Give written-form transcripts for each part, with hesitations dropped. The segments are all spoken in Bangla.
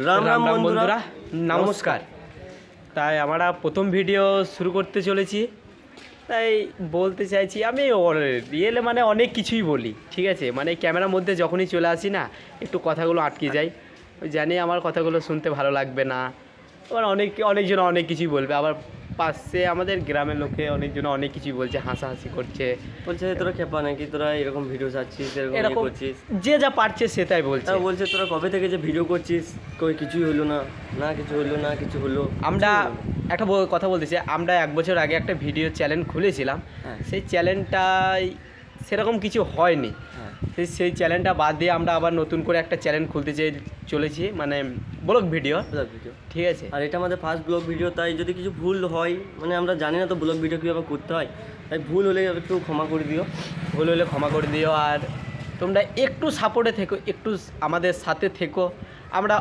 রাম রাম বন্ধুরা, নমস্কার। তাই আমরা প্রথম ভিডিও শুরু করতে চলেছি, তাই বলতে চাইছি আমি রিয়েলে মানে অনেক কিছুই বলি, ঠিক আছে। মানে ক্যামেরার মধ্যে যখনই চলে আসি না, একটু কথাগুলো আটকে যায়। জানি আমার কথাগুলো শুনতে ভালো লাগবে না, আবার অনেকজন অনেক কিছুই বলবে। আবার পাশে আমাদের গ্রামের লোকে অনেকজন অনেক কিছুই বলছে, হাসাহাসি করছে, বলছে তোরা খেপা নাকি, তোরা এরকম ভিডিও ছাড়ছিস, এরকম করছিস, যে যা পারছে সেটাই বলছে। তাও বলছে তোরা কবে থেকে যে ভিডিও করছিস, কই কিছুই হলো না, না কিছু হলো না, কিছু হলো। আমরা একটা কথা বলতেছি, আমরা 1 বছর আগে একটা ভিডিও চ্যানেল খুলেছিলাম, সেই চ্যানেলটাই সেরকম কিছু হয়নি। সেই চ্যানেলটা বাদ দিয়ে আমরা আবার নতুন করে একটা চ্যানেল খুলতে চলেছি, মানে ব্লগ ভিডিও, ঠিক আছে। আর এটা আমাদের ফার্স্ট ব্লগ ভিডিও, তাই যদি কিছু ভুল হয়, মানে আমরা জানি না তো ব্লগ ভিডিও কীভাবে করতে হয়, তাই ভুল হলে একটু ক্ষমা করে দিও, আর তোমরা একটু সাপোর্টে থেকো, একটু আমাদের সাথে থেকো। আমরা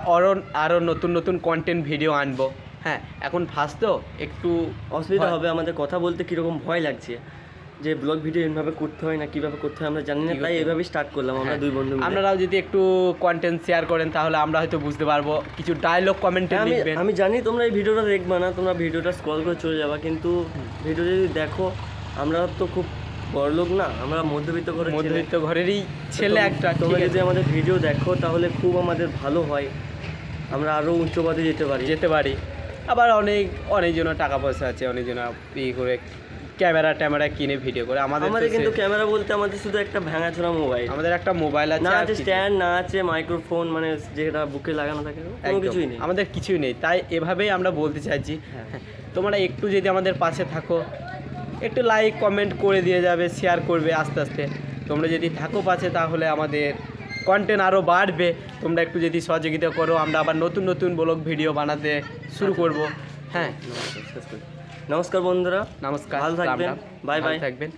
আরও নতুন নতুন কন্টেন্ট ভিডিও আনবো। হ্যাঁ, এখন ফার্স্ট তো একটু অসুবিধা হবে, আমাদের কথা বলতে কীরকম ভয় লাগছে, যে ব্লগ ভিডিও এভাবে করতে হয় না, কীভাবে করতে হয় আমরা জানি না, তাই এভাবেই স্টার্ট করলাম আমরা দুই বন্ধু মিলে। আপনারাও যদি একটু কন্টেন্ট শেয়ার করেন তাহলে আমরা হয়তো বুঝতে পারবো, কিছু ডায়লগ কমেন্টে লিখবেন। আমি জানি তোমরা এই ভিডিওটা দেখবে না, তোমরা ভিডিওটা স্ক্রল করে চলে যাবা, কিন্তু ভিডিও যদি দেখো, আমরা তো খুব বড় লোক না, আমরা মধ্যবিত্ত ঘরেরই ছেলে একটা। তোমরা যদি আমাদের ভিডিও দেখো তাহলে খুব আমাদের ভালো হয়, আমরা আরও উচ্চ পদে যেতে পারি। আবার অনেকজন টাকা পয়সা আছে, অনেকজন করে ক্যামেরা কিনে ভিডিও করে। আমাদের কিন্তু ক্যামেরা বলতে আমাদের শুধু একটা ভাঙাচোরা মোবাইল, আমাদের একটা মোবাইল আছে, না আছে স্ট্যান্ড, না আছে মাইক্রোফোন, মানে যেটা বুকে লাগানো থাকে, কোনো কিছুই নেই, আমাদের কিছুই নেই। তাই এভাবেই আমরা বলতে চাইছি, তোমরা একটু যদি আমাদের পাশে থাকো, একটু লাইক কমেন্ট করে দিয়ে যাবে, শেয়ার করবে। আস্তে আস্তে তোমরা যদি থাকো পাশে, তাহলে আমাদের কন্টেন্ট আরও বাড়বে। তোমরা একটু যদি সহযোগিতা করো, আমরা আবার নতুন নতুন ব্লগ ভিডিও বানাতে শুরু করব। হ্যাঁ, নমস্কার বন্ধুরা, নমস্কার, ভালো থাকবেন, বাই বাই থাকবেন।